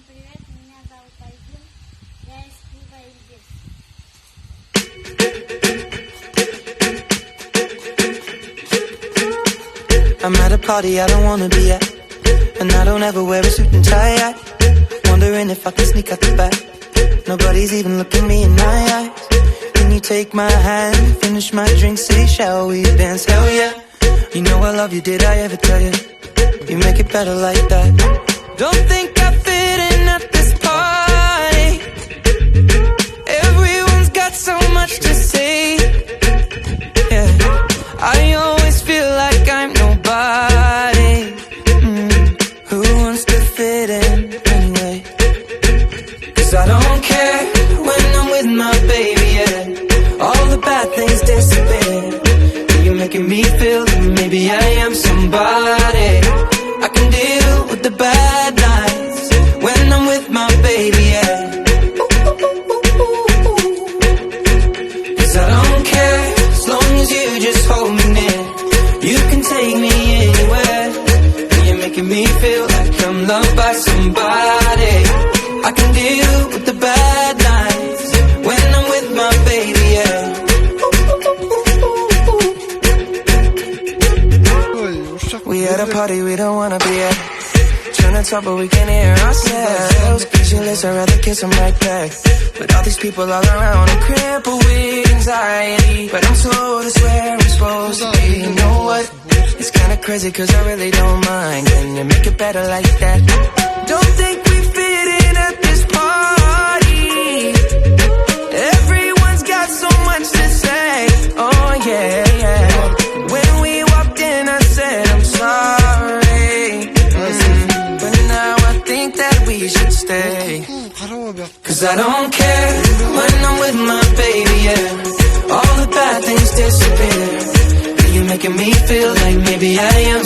Всем привет, меня зовут Айдин, я из клуба Айдинбек. I'm at a party I don't wanna be at, and I don't ever wear a suit and tie. Wondering if I can sneak out the back. Nobody's even looking me in my eyes. Can you take my hand, finish my drink, say shall we dance? Hell yeah. You know I love you, did I ever tell you? You make it better like that. Don't think I fit in at this party. Everyone's got so much to say. Yeah, I always feel like I'm nobody. Who wants to fit in anyway? 'Cause I don't care when I'm with my baby, yeah. All the bad things disappear. You're making me feel that maybe I am somebody. I can deal with the bad nights when I'm with my baby, yeah. 'Cause I don't care as long as you just hold me near. You can take me anywhere. You're making me feel like I'm loved by somebody. I can deal with the bad nights when I'm with my baby, yeah. We at a party we don't wanna be at. Trying to talk but we can't hear ourselves. Pictureless, I'd rather kiss them right back. But all these people all around, I'm crippled with anxiety. But I'm told it's where I'm supposed to be. You know what? It's kinda crazy 'cause I really don't mind. Can you make it better like that? Don't think we fit in at this party. Everyone's got so much to say. Oh yeah, yeah. When we walked in I said I'm sorry. But now I think that we should stay. 'Cause I don't care when I'm with my baby, yeah. All the bad things disappear. You're making me feel like maybe I am